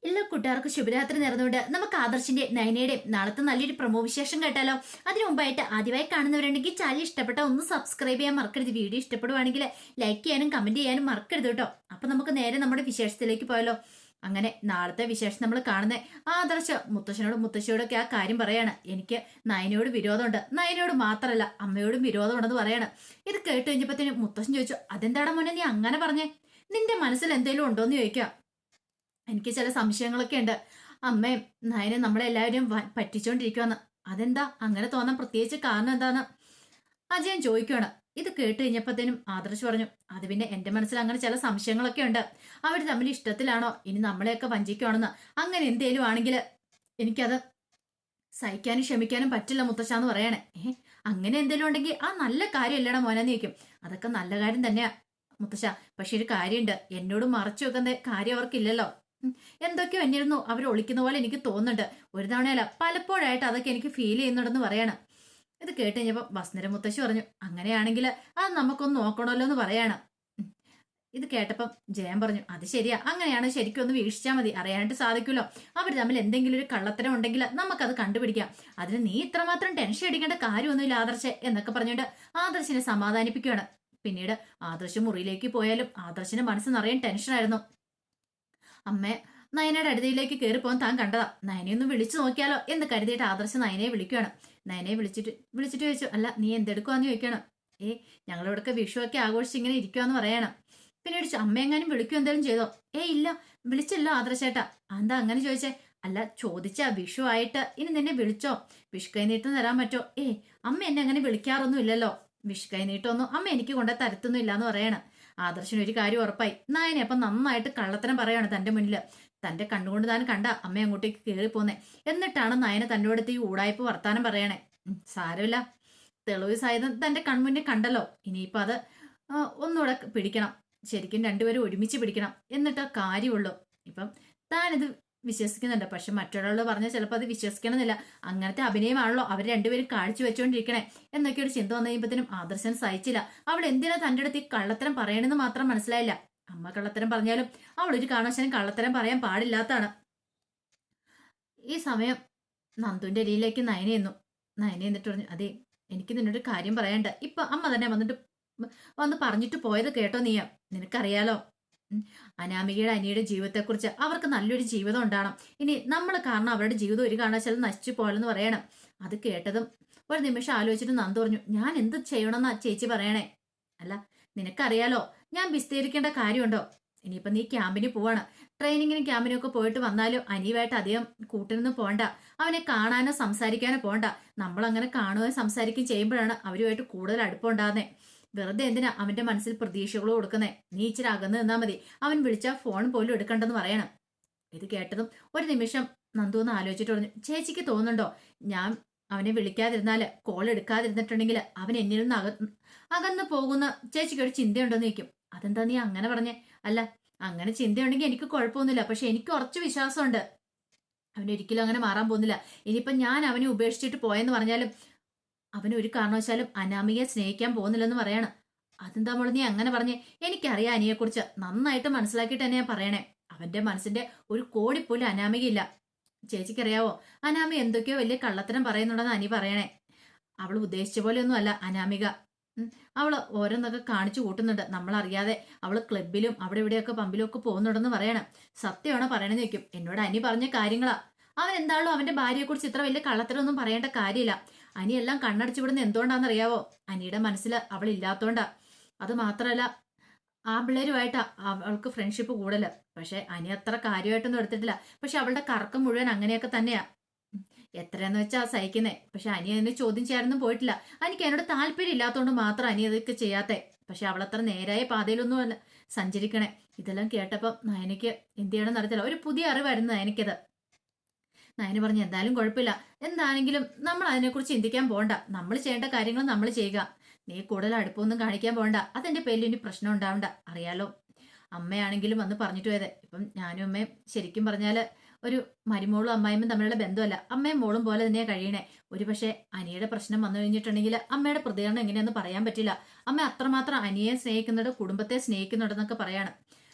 എല്ലാ കൂട്ടുകാർക്കും ശുഭരാത്രി നേർന്നുകൊണ്ട് നമുക്ക് ആദർശിന്റെ നയനയുടെയും നാളത്തെ നല്ലൊരു പ്രൊമോ വിശേഷം കേട്ടാലോ. അതിനു മുമ്പായിട്ട് ആദ്യമായി കാണുന്നവരുണ്ടെങ്കിൽ ചാനൽ ഇഷ്ടപ്പെട്ട ഒന്ന് സബ്സ്ക്രൈബ് ചെയ്യാൻ മറക്കരുത്. വീഡിയോ ഇഷ്ടപ്പെടുവാണെങ്കിൽ ലൈക്ക് ചെയ്യാനും കമന്റ് ചെയ്യാനും മറക്കരുത് കേട്ടോ. അപ്പൊ നമുക്ക് നേരെ നമ്മുടെ വിശേഷത്തിലേക്ക് പോയാലോ. അങ്ങനെ നാളത്തെ വിശേഷം നമ്മൾ കാണുന്നത് ആദർശ മുത്തശ്ശനോടും മുത്തശ്ശിയോടൊക്കെ ആ കാര്യം പറയാണ്. എനിക്ക് നയനയോട് വിരോധമുണ്ട്, നയനയോട് മാത്രമല്ല അമ്മയോടും വിരോധമുണ്ടെന്ന് പറയാണ്. ഇത് കേട്ട് കഴിഞ്ഞപ്പോഴത്തേനും മുത്തശ്ശൻ ചോദിച്ചു, അതെന്താടാ മോനെ നീ അങ്ങനെ പറഞ്ഞേ, നിന്റെ മനസ്സിൽ എന്തെങ്കിലും ഉണ്ടോന്ന് ചോദിക്കാം. എനിക്ക് ചില സംശയങ്ങളൊക്കെ ഉണ്ട്. അമ്മയും നയനെ നമ്മളെല്ലാവരും പറ്റിച്ചോണ്ടിരിക്കുവാന്ന്. അതെന്താ അങ്ങനെ തോന്നാൻ പ്രത്യേകിച്ച് കാരണം എന്താന്ന് അജയൻ ചോദിക്കുകയാണ്. ഇത് കേട്ട് കഴിഞ്ഞപ്പോഴത്തേനും ആദർശ് പറഞ്ഞു, അത് പിന്നെ എന്റെ മനസ്സിൽ അങ്ങനെ ചില സംശയങ്ങളൊക്കെ ഉണ്ട്. അവർ തമ്മിൽ ഇഷ്ടത്തിലാണോ ഇനി നമ്മളെയൊക്കെ വഞ്ചിക്കുവാണെന്ന്. അങ്ങനെ എന്തേലും ആണെങ്കിൽ എനിക്കത് സഹിക്കാനും ക്ഷമിക്കാനും പറ്റില്ല മുത്തശ്ശാന്ന് പറയണേ. അങ്ങനെ എന്തെങ്കിലും ഉണ്ടെങ്കിൽ ആ നല്ല കാര്യമല്ലടാ മോനെന്ന് ചോദിക്കും. അതൊക്കെ നല്ല കാര്യം തന്നെയാ മുത്തശ്ശ, പക്ഷെ ഒരു കാര്യമുണ്ട്, എന്നോട് മറച്ചു വെക്കുന്ന കാര്യം അവർക്കില്ലല്ലോ. എന്തൊക്കെയോ എന്നിരുന്നു അവർ ഒളിക്കുന്ന പോലെ എനിക്ക് തോന്നുന്നുണ്ട്. ഒരു തവണയല്ല പലപ്പോഴായിട്ട് അതൊക്കെ എനിക്ക് ഫീൽ ചെയ്യുന്നുണ്ടെന്ന് പറയാണ്. ഇത് കേട്ട് കഴിഞ്ഞപ്പോ വസുന്ധര മുത്തശ്ശി പറഞ്ഞു, അങ്ങനെയാണെങ്കിൽ അത് നമുക്കൊന്ന് നോക്കണമല്ലോ എന്ന് പറയാണ്. ഇത് കേട്ടപ്പം ജയൻ പറഞ്ഞു, അത് ശരിയാ, അങ്ങനെയാണ് ശരിക്കും ഒന്ന് വീക്ഷിച്ചാൽ മതി, അറിയാനായിട്ട് സാധിക്കുമല്ലോ. അവർ തമ്മിൽ എന്തെങ്കിലും ഒരു കള്ളത്തരം ഉണ്ടെങ്കിൽ നമുക്കത് കണ്ടുപിടിക്കാം. അതിന് നീ ഇത്രമാത്രം ടെൻഷൻ അടിക്കേണ്ട കാര്യമൊന്നുമില്ല ആദർശ് എന്നൊക്കെ പറഞ്ഞുകൊണ്ട് ആദർശിനെ സമാധാനിപ്പിക്കുകയാണ്. പിന്നീട് ആദർശ് മുറിയിലേക്ക് പോയാലും ആദർശിന്റെ മനസ്സ് നിറയെ ടെൻഷനായിരുന്നു. അമ്മേ, നയനയുടെ അടുത്തയിലേക്ക് കയറി പോകാൻ താൻ കണ്ടതാ, നയനെയൊന്ന് വിളിച്ചു നോക്കിയാലോ എന്ന് കരുതിയിട്ട് ആദർശ് നയനയെ വിളിക്കുകയാണ്. നയനയെ വിളിച്ചിട്ട് ചോദിച്ചു, അല്ല നീ എന്തെടുക്കുവാന്ന് ചോദിക്കണം. ഞങ്ങളിവിടൊക്കെ വിഷുവൊക്കെ ആഘോഷിച്ച് ഇങ്ങനെ ഇരിക്കുവാന്ന് പറയണം. പിന്നീട് അമ്മ എങ്ങാനും വിളിക്കുക എന്തെങ്കിലും ചെയ്തോ? ഇല്ല, വിളിച്ചല്ലോ ആദർശേട്ടാ. എന്താ അങ്ങനെ ചോദിച്ചേ? അല്ല ചോദിച്ചാ വിഷു ആയിട്ട് ഇനി നിന്നെ വിളിച്ചോ, വിഷു കൈ നീട്ടം തരാൻ പറ്റോ? അമ്മ എന്നെ അങ്ങനെ വിളിക്കാറൊന്നും ഇല്ലല്ലോ, വിഷു കൈ നീട്ടൊന്നും അമ്മ എനിക്ക് കൊണ്ട തരത്തൊന്നും ഇല്ലാന്ന് പറയണം. ആദർശന് ഒരു കാര്യം ഉറപ്പായി, നായനെ അപ്പം നന്നായിട്ട് കള്ളത്തരം പറയാണ് തന്റെ മുന്നില്. തന്റെ കണ്ണുകൊണ്ട് താൻ കണ്ട അമ്മ അങ്ങോട്ടേക്ക് കയറി പോന്നെ. എന്നിട്ടാണ് നയന തന്റെ അടുത്ത് ഈ ഊടായ്പ വർത്താനം പറയണേ. സാരമില്ല, തെളിവ് സായുധം തന്റെ കൺമുന്നിൽ കണ്ടല്ലോ, ഇനിയിപ്പോ അത് ഒന്നുകൂടെ പിടിക്കണം, ശരിക്കും രണ്ടുപേരും ഒരുമിച്ച് പിടിക്കണം, എന്നിട്ട് കാര്യമുള്ളൂ. ഇപ്പം താനിത് വിശ്വസിക്കുന്നുണ്ട്, പക്ഷെ മറ്റൊരാളോട് പറഞ്ഞാൽ ചിലപ്പോൾ അത് വിശ്വസിക്കണമെന്നില്ല. അങ്ങനത്തെ അഭിനയമാണല്ലോ അവർ രണ്ടുപേരും കാഴ്ച വെച്ചുകൊണ്ടിരിക്കണേ എന്നൊക്കെ ഒരു ചിന്ത വന്നു കഴിയുമ്പോഴത്തേനും ആദർശൻ സഹിച്ചില്ല. അവൾ എന്തിനാ തന്റെ അടുത്ത് ഈ കള്ളത്തരം പറയണമെന്ന് മാത്രം മനസ്സിലായില്ല. അമ്മ കള്ളത്തരം പറഞ്ഞാലും അവൾ ഒരു കാരണവശാലും കള്ളത്തരം പറയാൻ പാടില്ലാത്താണ്. ഈ സമയം നന്ദുവിന്റെ അരിയിലേക്ക് നയന എന്നിട്ട് പറഞ്ഞു, അതെ എനിക്ക് നിന്നോട് കാര്യം പറയാണ്ട്. ഇപ്പൊ അമ്മ തന്നെ വന്ന് പറഞ്ഞിട്ട് പോയത് കേട്ടോ നീയാ, നിനക്കറിയാലോ അനാമികയുടെ അനിയുടെ ജീവിതത്തെക്കുറിച്ച്. അവർക്ക് നല്ലൊരു ജീവിതം ഉണ്ടാവണം, ഇനി നമ്മൾ കാരണം അവരുടെ ജീവിതം ഒരു കാരണവശാലും നശിച്ചു പോലെന്ന് പറയണം. അത് കേട്ടതും ഒരു നിമിഷം ആലോചിച്ചിട്ട് നന്ദു പറഞ്ഞു, ഞാൻ എന്ത് ചെയ്യണമെന്നാ ചേച്ചി പറയണേ? അല്ല നിനക്കറിയാലോ ഞാൻ വിസ്തീരിക്കേണ്ട കാര്യമുണ്ടോ? ഇനിയിപ്പൊ നീ ക്യാമ്പിന് പോവാണ്, ട്രെയിനിങ്ങിനും ക്യാമ്പിനും ഒക്കെ പോയിട്ട് വന്നാലും അനിയുമായിട്ട് അധികം കൂട്ടിനൊന്നും പോണ്ട, അവനെ കാണാനോ സംസാരിക്കാനോ പോണ്ട. നമ്മളങ്ങനെ കാണുകയും സംസാരിക്കുകയും ചെയ്യുമ്പോഴാണ് അവരുമായിട്ട് കൂടുതൽ അടുപ്പമുണ്ടാകുന്നേ. വെറുതെ എന്തിനാ അവന്റെ മനസ്സിൽ പ്രതീക്ഷകൾ കൊടുക്കുന്നേ? നീ ഇച്ചിരി അകന്ന് നിന്നാ മതി, അവൻ വിളിച്ചാൽ ഫോൺ പോലും എടുക്കണ്ടെന്ന് പറയണം. ഇത് കേട്ടതും ഒരു നിമിഷം നന്ദു ഒന്ന് ആലോചിച്ചിട്ട് പറഞ്ഞു, ചേച്ചിക്ക് തോന്നുന്നുണ്ടോ ഞാൻ അവനെ വിളിക്കാതിരുന്നാല്, കോൾ എടുക്കാതിരുന്നിട്ടുണ്ടെങ്കിൽ അവൻ എന്നിൽ നിന്ന് അകന്നു പോകുന്ന ചേച്ചിക്ക് ഒരു ചിന്തയുണ്ടോന്ന് ചോദിക്കും. അതെന്താ നീ അങ്ങനെ പറഞ്ഞേ? അല്ല അങ്ങനെ ചിന്തയുണ്ടെങ്കിൽ എനിക്ക് കുഴപ്പമൊന്നുമില്ല, പക്ഷെ എനിക്ക് കുറച്ച് വിശ്വാസമുണ്ട് അവനൊരിക്കലും അങ്ങനെ മാറാൻ പോകുന്നില്ല. ഇനിയിപ്പം ഞാൻ അവനെ ഉപേക്ഷിച്ചിട്ട് പോയെന്ന് പറഞ്ഞാലും അവൻ ഒരു കാരണവശാലും അനാമികയെ സ്നേഹിക്കാൻ പോകുന്നില്ലെന്ന് പറയാണ്. അതെന്താ മോളെ നീ അങ്ങനെ പറഞ്ഞേ? എനിക്കറിയാം അനിയെക്കുറിച്ച് നന്നായിട്ട് മനസ്സിലാക്കിയിട്ട് തന്നെയാ പറയണേ. അവന്റെ മനസ്സിന്റെ ഒരു കോടി പോലും അനാമികയില്ല. ചേച്ചിക്കറിയാവോ, അനാമി എന്തൊക്കെയോ വലിയ കള്ളത്തരം പറയുന്നുണ്ടെന്ന് അനി പറയണേ. അവൾ ഉദ്ദേശിച്ച പോലെ ഒന്നും അല്ല അനാമിക. അവള് ഓരോന്നൊക്കെ കാണിച്ചു കൂട്ടുന്നുണ്ട് നമ്മളറിയാതെ. അവള് ക്ലബിലും അവിടെ ഇവിടെയൊക്കെ പമ്പിലും ഒക്കെ പോകുന്നുണ്ടെന്ന് പറയണം. സത്യമാണോ പറയണെന്ന് ചോദിക്കും. എന്നോട് അനി പറഞ്ഞ കാര്യങ്ങളാ. അവൻ എന്താണല്ലോ അവന്റെ ഭാര്യയെക്കുറിച്ച് ഇത്ര വലിയ കള്ളത്തരമൊന്നും പറയേണ്ട കാര്യമില്ല. അനിയെല്ലാം കണ്ണടച്ചു വിടുന്ന എന്തുകൊണ്ടാണെന്നറിയാവോ? അനിയുടെ മനസ്സിൽ അവൾ ഇല്ലാത്തോണ്ടാ. അത് മാത്രമല്ല ആ പിള്ളേരുമായിട്ടാ അവൾക്ക് ഫ്രണ്ട്ഷിപ്പ് കൂടുതല്. പക്ഷെ അനി അത്ര കാര്യമായിട്ടൊന്നും എടുത്തിട്ടില്ല. പക്ഷെ അവളുടെ കറക്കം മുഴുവൻ അങ്ങനെയൊക്കെ തന്നെയാ. എത്രയെന്ന് വെച്ചാ സഹിക്കുന്നേ. പക്ഷെ അനി അതിനെ ചോദ്യം ചെയ്യാനൊന്നും പോയിട്ടില്ല. എനിക്ക് അതിനോട് താല്പര്യം ഇല്ലാത്തതുകൊണ്ട് മാത്രം അനി അതൊക്കെ ചെയ്യാത്തെ. പക്ഷെ അവളത്ര നേരായ പാതയിലൊന്നും അല്ല സഞ്ചരിക്കണേ. ഇതെല്ലാം കേട്ടപ്പം നയനയ്ക്ക് എന്ത് ചെയ്യണമെന്ന് അറിയത്തില്ല. ഒരു പുതിയ അറിവായിരുന്നു നയനയ്ക്കത്. നയന പറഞ്ഞു, എന്തായാലും കുഴപ്പമില്ല, എന്താണെങ്കിലും നമ്മൾ അതിനെക്കുറിച്ച് ചിന്തിക്കാൻ പോകണ്ട, നമ്മൾ ചെയ്യേണ്ട കാര്യങ്ങൾ നമ്മൾ ചെയ്യുക. നീ കൂടുതൽ അടുപ്പമൊന്നും കാണിക്കാൻ പോകണ്ട, അതെന്റെ പേരിൽ ഇനി പ്രശ്നം ഉണ്ടാവണ്ട. അറിയാലോ അമ്മയാണെങ്കിലും വന്ന് പറഞ്ഞിട്ട് പോയത്. ഇപ്പം ഞാനും അമ്മയും ശരിക്കും പറഞ്ഞാല് ഒരു മരുമോളും അമ്മായിയും തമ്മിലുള്ള ബന്ധമല്ല, അമ്മയും മോളും പോലെ തന്നെയാണ് കഴിയണേ. ഒരു പക്ഷേ അനിയുടെ പ്രശ്നം വന്നു കഴിഞ്ഞിട്ടുണ്ടെങ്കിൽ അമ്മയുടെ പ്രതികരണം എങ്ങനെയാന്ന് പറയാൻ പറ്റില്ല. അമ്മ അത്രമാത്രം അനിയെ സ്നേഹിക്കുന്നുണ്ട്, കുടുംബത്തെ സ്നേഹിക്കുന്നുണ്ടെന്നൊക്കെ പറയാണ്.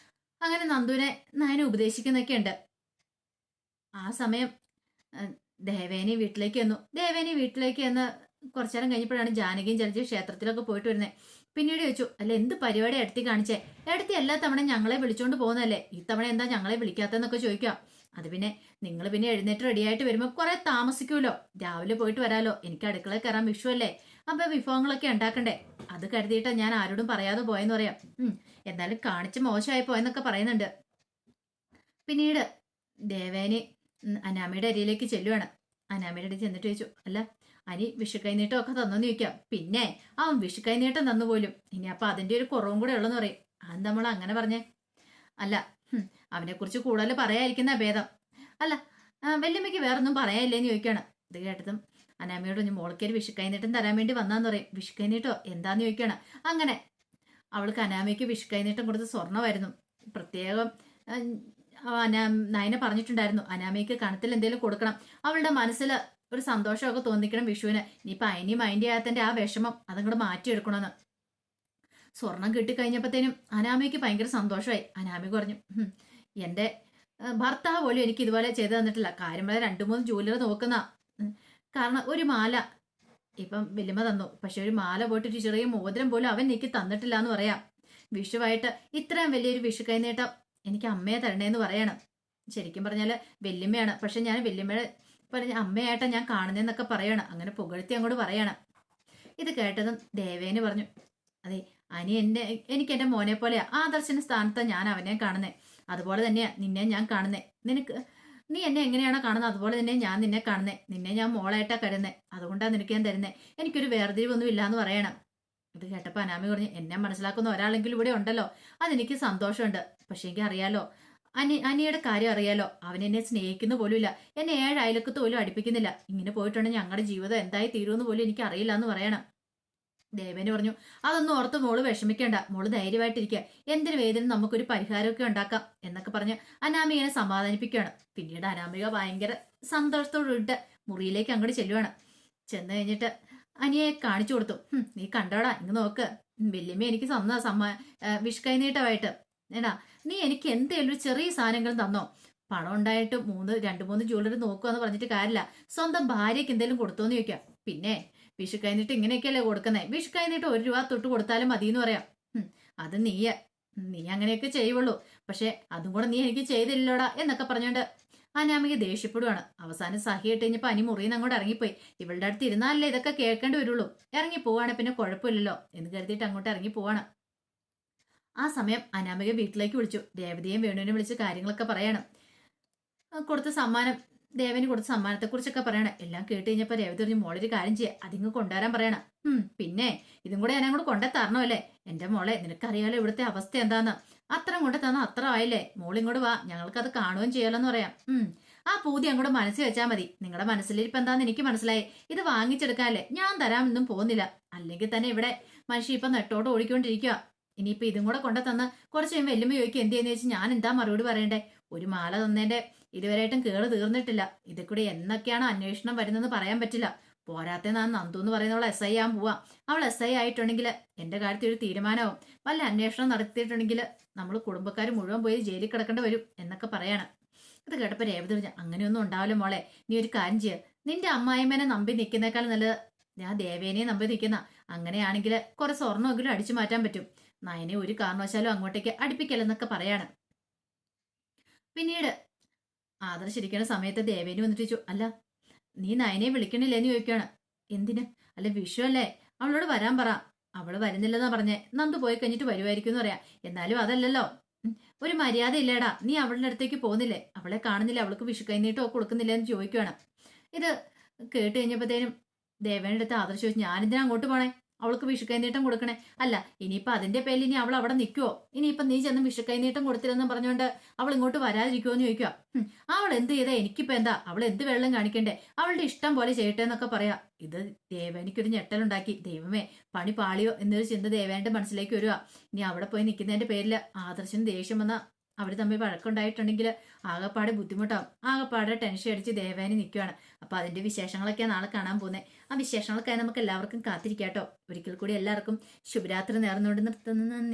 അങ്ങനെ നന്ദുവിനെ നയനെ ഉപദേശിക്കുന്നൊക്കെ ഉണ്ട്. ആ സമയം ദേവേനി വീട്ടിലേക്ക് വന്നു. ദേവേനി വീട്ടിലേക്ക് വന്ന് കുറച്ചു നേരം കഴിഞ്ഞപ്പോഴാണ് ജാനകിയും ചലിച്ച് ക്ഷേത്രത്തിലൊക്കെ പോയിട്ട് വരുന്നത്. പിന്നീട് ചോദിച്ചു, അല്ല എന്ത് പരിപാടി എടുത്തി കാണിച്ചേ? എടുത്തി എല്ലാ തവണ ഞങ്ങളെ വിളിച്ചോണ്ട് പോകുന്നല്ലേ, ഇത്തവണ എന്താ ഞങ്ങളെ വിളിക്കാത്തെന്നൊക്കെ ചോദിക്കാം. അത് പിന്നെ നിങ്ങൾ പിന്നെ എഴുന്നേറ്റ് റെഡിയായിട്ട് വരുമ്പോൾ കുറെ താമസിക്കുമല്ലോ, രാവിലെ പോയിട്ട് വരാലോ, എനിക്ക് അടുക്കളയിൽ കയറാൻ വിഷു അല്ലേ, അപ്പൊ വിഭവങ്ങളൊക്കെ ഉണ്ടാക്കണ്ടേ, അത് കരുതിയിട്ട് ഞാൻ ആരോടും പറയാതെ പോയെന്ന് പറയാം. എന്നാലും കാണിച്ച് മോശമായി പോയെന്നൊക്കെ പറയുന്നുണ്ട്. പിന്നീട് ദേവേനി അനാമയുടെ അരിയിലേക്ക് ചെല്ലുവാണ്. അനാമയുടെ അടി ചെന്നിട്ട് ചോദിച്ചു, അല്ല അനി വിഷുക്കൈനീട്ടം ഒക്കെ തന്നെന്ന് ചോദിക്കാം. പിന്നെ അവൻ വിഷുക്കൈനീട്ടം തന്നു പോലും, ഇനി അപ്പൊ അതിന്റെ ഒരു കുറവും കൂടെ ഉള്ളെന്ന് പറയും. അത് നമ്മൾ അങ്ങനെ പറഞ്ഞേ? അല്ല അവനെ കുറിച്ച് കൂടുതൽ പറയാതിരിക്കുന്ന ഭേദം. അല്ല വല്യമ്മയ്ക്ക് വേറൊന്നും പറയാനില്ലേന്ന് ചോദിക്കാണ്. ഇത് കേട്ടതും അനാമയോട് പറഞ്ഞു, മോൾക്കൊരു വിഷുക്കൈനീട്ടം തരാൻ വേണ്ടി വന്നാന്ന് പറയും. വിഷുക്കൈനീട്ടോ എന്താന്ന് ചോദിക്കാണ്. അങ്ങനെ അവൾക്ക് അനാമയ്ക്ക് വിഷുക്കൈനീട്ടം കൊടുത്ത് സ്വർണ്ണമായിരുന്നു. പ്രത്യേകം നയന പറഞ്ഞിട്ടുണ്ടായിരുന്നു, അനാമയ്ക്ക് കണത്തിൽ എന്തെങ്കിലും കൊടുക്കണം, അവളുടെ മനസ്സിൽ ഒരു സന്തോഷമൊക്കെ തോന്നിക്കണം വിഷുവിന്. ഇനിയിപ്പൊ അയിനി മൈൻഡ് ചെയ്യാത്തന്റെ ആ വിഷമം അതങ്ങോട്ട് മാറ്റിയെടുക്കണമെന്ന്. സ്വർണം കിട്ടിക്കഴിഞ്ഞപ്പോഴത്തേനും അനാമയ്ക്ക് ഭയങ്കര സന്തോഷമായി. അനാമി പറഞ്ഞു, എന്റെ ഭർത്താവ് പോലും എനിക്ക് ഇതുപോലെ ചെയ്തു തന്നിട്ടില്ല. കാര്യം വളരെ 2-3 ജൂവലർ നോക്കുന്ന. കാരണം ഒരു മാല ഇപ്പം വല്യമ്മ തന്നു, പക്ഷെ ഒരു മാല പോയിട്ട് ഒരു ചെറിയ മോതിരം പോലും അവൻ എനിക്ക് തന്നിട്ടില്ല എന്ന് പറയാം. വിഷുവായിട്ട് ഇത്രയും വലിയൊരു വിഷു കൈനീട്ടം എനിക്ക് അമ്മയെ തരണേന്ന് പറയണം. ശരിക്കും പറഞ്ഞാല് വല്യമ്മയാണ്, പക്ഷെ ഞാൻ വല്യമ്മയുടെ പറഞ്ഞ അമ്മയായിട്ടാ ഞാൻ കാണുന്നതെന്നൊക്കെ പറയണം. അങ്ങനെ പുകഴ്ത്തി അങ്ങോട്ട് പറയണം. ഇത് കേട്ടതും ദേവേന് പറഞ്ഞു, അതെ അനി എനിക്ക് എന്റെ മോനെ പോലെയാ, ആദർശന സ്ഥാനത്താ ഞാൻ അവനെ കാണുന്നേ, അതുപോലെ തന്നെയാ നിന്നെ ഞാൻ കാണുന്നേ. നീ എന്നെ എങ്ങനെയാണോ കാണുന്നത് അതുപോലെ തന്നെ ഞാൻ നിന്നെ കാണുന്നേ. നിന്നെ ഞാൻ മോളായിട്ടാ കരുന്നേ, അതുകൊണ്ടാ നിനക്ക് ഞാൻ തരുന്നേ. എനിക്കൊരു വേർതിരിവൊന്നും ഇല്ലാന്ന് പറയണം. ഇത് കേട്ടപ്പോ അനാമി പറഞ്ഞു, എന്നെ മനസ്സിലാക്കുന്ന ഒരാളെങ്കിലും ഇവിടെ ഉണ്ടല്ലോ, അതെനിക്ക് സന്തോഷമുണ്ട്. പക്ഷെ എനിക്ക് അറിയാലോ, അനിയുടെ കാര്യം അറിയാലോ, അവൻ എന്നെ സ്നേഹിക്കുന്ന പോലുമില്ല, എന്നെ 7 അയലക്കത്ത് പോലും അടുപ്പിക്കുന്നില്ല. ഇങ്ങനെ പോയിട്ടുണ്ടെങ്കിൽ ഞങ്ങളുടെ ജീവിതം എന്തായി തീരുമെന്ന് പോലും എനിക്ക് അറിയില്ല എന്ന് പറയണം. ദേവന് പറഞ്ഞു, അതൊന്നും ഓർത്ത് മോള് വിഷമിക്കേണ്ട, മോള് ധൈര്യമായിട്ടിരിക്കുക, എന്തിനു വേദന നമുക്കൊരു പരിഹാരമൊക്കെ ഉണ്ടാക്കാം എന്നൊക്കെ പറഞ്ഞ് അനാമികനെ സമാധാനിപ്പിക്കുകയാണ്. പിന്നീട് അനാമിക ഭയങ്കര സന്തോഷത്തോടുകൂടിയിട്ട് മുറിയിലേക്ക് അങ്ങോട്ട് ചെല്ലുവാണ്. ചെന്ന് കഴിഞ്ഞിട്ട് അനിയെ കാണിച്ചു കൊടുത്തു. നീ കണ്ടോടാ, ഇങ്ങ് നോക്ക്, വല്യമ്മ എനിക്ക് തന്ന വിഷ്കൈനീട്ടമായിട്ട് ഏടാ, നീ എനിക്ക് എന്തെങ്കിലും ഒരു ചെറിയ സാധനങ്ങളും തന്നോ? പണം ഉണ്ടായിട്ട് 2-3 ജ്വല്ലറി നോക്കുവാന്ന് പറഞ്ഞിട്ട് കാര്യമില്ല, സ്വന്തം ഭാര്യയ്ക്ക് എന്തെങ്കിലും കൊടുത്തോന്ന് ചോദിക്കാം. പിന്നെ വിഷു കഴിഞ്ഞിട്ട് ഇങ്ങനെയൊക്കെയല്ലേ കൊടുക്കുന്നേ, വിഷു കഴിഞ്ഞിട്ട് 1 രൂപ തൊട്ട് കൊടുത്താലും മതി എന്ന് പറയാം. അത് നീ അങ്ങനെയൊക്കെ ചെയ്യുള്ളൂ, പക്ഷെ അതും കൂടെ നീ എനിക്ക് ചെയ്തില്ലോടാ എന്നൊക്കെ പറഞ്ഞോണ്ട് അനാമിക ദേഷ്യപ്പെടുവാണ്. അവസാനം സഹിയിട്ട് കഴിഞ്ഞപ്പോ അനി മുറിയിൽ അങ്ങോട്ട് ഇറങ്ങിപ്പോയി. ഇവളുടെ അടുത്ത് ഇരുന്നാലല്ലേ ഇതൊക്കെ കേൾക്കേണ്ടി വരുള്ളൂ, ഇറങ്ങി പോവാണ് പിന്നെ കുഴപ്പമില്ലല്ലോ എന്ന് കരുതിയിട്ട് അങ്ങോട്ട് ഇറങ്ങി പോവാണ്. ആ സമയം അനാമിക വീട്ടിലേക്ക് വിളിച്ചു. രേവതിയെയും വേണുവിനെ വിളിച്ച് കാര്യങ്ങളൊക്കെ പറയണം. കൊടുത്ത സമ്മാനം, ദേവന് കൊടുത്ത സമ്മാനത്തെ കുറിച്ചൊക്കെ പറയണം. എല്ലാം കേട്ട് കഴിഞ്ഞപ്പോ രേവതി പറഞ്ഞു, മോളൊരു കാര്യം ചെയ്യാം, അതിങ്ങ് കൊണ്ടുവരാൻ പറയണം. പിന്നെ ഇതും കൂടെ ഞാൻ അങ്ങോട്ട് കൊണ്ടേ തരണമല്ലേ? എന്റെ മോളെ, നിനക്കറിയാലോ ഇവിടുത്തെ അവസ്ഥ എന്താന്ന്. അത്ര കൊണ്ട് തന്ന അത്ര ആയില്ലേ, മോളിങ്ങോട്ട് വാ, ഞങ്ങൾക്കത് കാണുകയും ചെയ്യാലോന്ന് പറയാം. ആ പൂതി അങ്ങോട്ട് മനസ്സിൽ വെച്ചാൽ മതി. നിങ്ങളുടെ മനസ്സിലിരിപ്പ് എന്താന്ന് എനിക്ക് മനസ്സിലായി. ഇത് വാങ്ങിച്ചെടുക്കാല്ലേ, ഞാൻ തരാമെന്നും പോകുന്നില്ല. അല്ലെങ്കിൽ തന്നെ ഇവിടെ മനുഷ്യ ഇപ്പൊ നെട്ടോട്ട് ഓടിക്കൊണ്ടിരിക്കുക. ഇനിയിപ്പൊ ഇതും കൂടെ കൊണ്ടു തന്ന് കുറച്ച് കഴിയുമ്പോൾ വല്യമ്മ ചോദിക്കും എന്തെന്ന് വെച്ച് ഞാൻ എന്താ മറുപടി പറയണ്ടേ? ഒരു മാല തന്നേന്റെ ഇതുവരെയായിട്ടും കേട് തീർന്നിട്ടില്ല. ഇതിൽ കൂടി എന്നൊക്കെയാണ് അന്വേഷണം വരുന്നതെന്ന് പറയാൻ പറ്റില്ല. പോരാത്തെ ഞാൻ നന്ദു എന്ന് പറയുന്നവൾ SI ആകാൻ പോവാ. അവൾ SI ആയിട്ടുണ്ടെങ്കിൽ എന്റെ കാര്യത്തിൽ ഒരു തീരുമാനമാവും. വല്ല അന്വേഷണം നടത്തിയിട്ടുണ്ടെങ്കിൽ നമ്മൾ കുടുംബക്കാർ മുഴുവൻ പോയി ജയിലിൽ കിടക്കേണ്ടി വരും എന്നൊക്കെ പറയാണ്. ഇത് കേട്ടപ്പോ രേവതി പറഞ്ഞു, അങ്ങനെയൊന്നും ഉണ്ടാവില്ല മോളെ, നീ ഒരു കാര്യം ചെയ്യുക, നിന്റെ അമ്മായിമ്മേനെ നമ്പി നിൽക്കുന്നേക്കാൾ നല്ലത് ഞാൻ ദേവേനെ നമ്പി നിൽക്കുന്ന. അങ്ങനെയാണെങ്കിൽ കുറെ സ്വർണ്ണമെങ്കിലും അടിച്ചു മാറ്റാൻ പറ്റും. നയനെ ഒരു കാരണവശാലും അങ്ങോട്ടേക്ക് അടുപ്പിക്കലെന്നൊക്കെ പറയാണ്. പിന്നീട് ആദർശിരിക്കുന്ന സമയത്ത് ദേവേനി വന്നിട്ട് ചോദിച്ചു, അല്ല നീ നയനെ വിളിക്കണില്ലേന്ന് ചോദിക്കുകയാണ്. എന്തിന്? അല്ല വിഷു അല്ലേ, അവളോട് വരാൻ പറ. അവള് വരുന്നില്ലെന്നാ പറഞ്ഞേ, നന്ദു പോയി കഴിഞ്ഞിട്ട് വരുമായിരിക്കും എന്ന് പറയാം. എന്നാലും അതല്ലല്ലോ, ഒരു മര്യാദ ഇല്ലേടാ, നീ അവളുടെ അടുത്തേക്ക് പോകുന്നില്ലേ, അവളെ കാണുന്നില്ല, അവൾക്ക് വിഷു കൈനീട്ടോ കൊടുക്കുന്നില്ല എന്ന് ചോദിക്കുകയാണ്. ഇത് കേട്ട് കഴിഞ്ഞപ്പോഴത്തേനും ദേവേന്റെ അടുത്ത് ആദർശ് ചോദിച്ചു, ഞാനിതിനാ അങ്ങോട്ട് പോണേ, അവൾക്ക് വിഷുക്കൈനീട്ടം കൊടുക്കണേ? അല്ല ഇനിയിപ്പൊ അതിന്റെ പേരിൽ ഇനി അവൾ അവിടെ നിൽക്കുവോ? ഇനിയിപ്പൊ നീ ചെന്ന് വിഷുക്കൈനീട്ടം കൊടുത്തില്ലെന്നും പറഞ്ഞുകൊണ്ട് അവൾ ഇങ്ങോട്ട് വരാതിരിക്കുമോ എന്ന് ചോദിക്കുക. അവൾ എന്ത് ചെയ്താ എനിക്കിപ്പോ എന്താ? അവൾ എന്ത് വെള്ളം കാണിക്കണ്ടേ? അവളുടെ ഇഷ്ടം പോലെ ചെയ്യട്ടെ എന്നൊക്കെ പറയാ. ഇത് ദേവേനിക്കൊരു ഞെട്ടലുണ്ടാക്കി. ദൈവമേ, പണി പാളിയോ എന്നൊരു ചിന്ത ദേവേന്റെ മനസ്സിലേക്ക് വരിക. ഇനി അവിടെ പോയി നിൽക്കുന്നതിന്റെ പേരിൽ ആദർശന് ദേഷ്യം വന്ന അവർ തമ്മിൽ വഴക്കുണ്ടായിട്ടുണ്ടെങ്കിൽ ആകെപ്പാടെ ബുദ്ധിമുട്ടാവും. ആകെപ്പാടെ ടെൻഷൻ അടിച്ച് ദേവേനി നിൽക്കുകയാണ്. അപ്പൊ അതിന്റെ വിശേഷങ്ങളൊക്കെ നാളെ കാണാൻ പോകുന്നത്. ആ വിശേഷങ്ങൾക്കായി നമുക്ക് എല്ലാവർക്കും കാത്തിരിക്കാട്ടോ. ഒരിക്കൽ കൂടി എല്ലാവർക്കും ശുഭരാത്രി നേർന്നുകൊണ്ട് നിർത്തുന്നു. നന്ദി.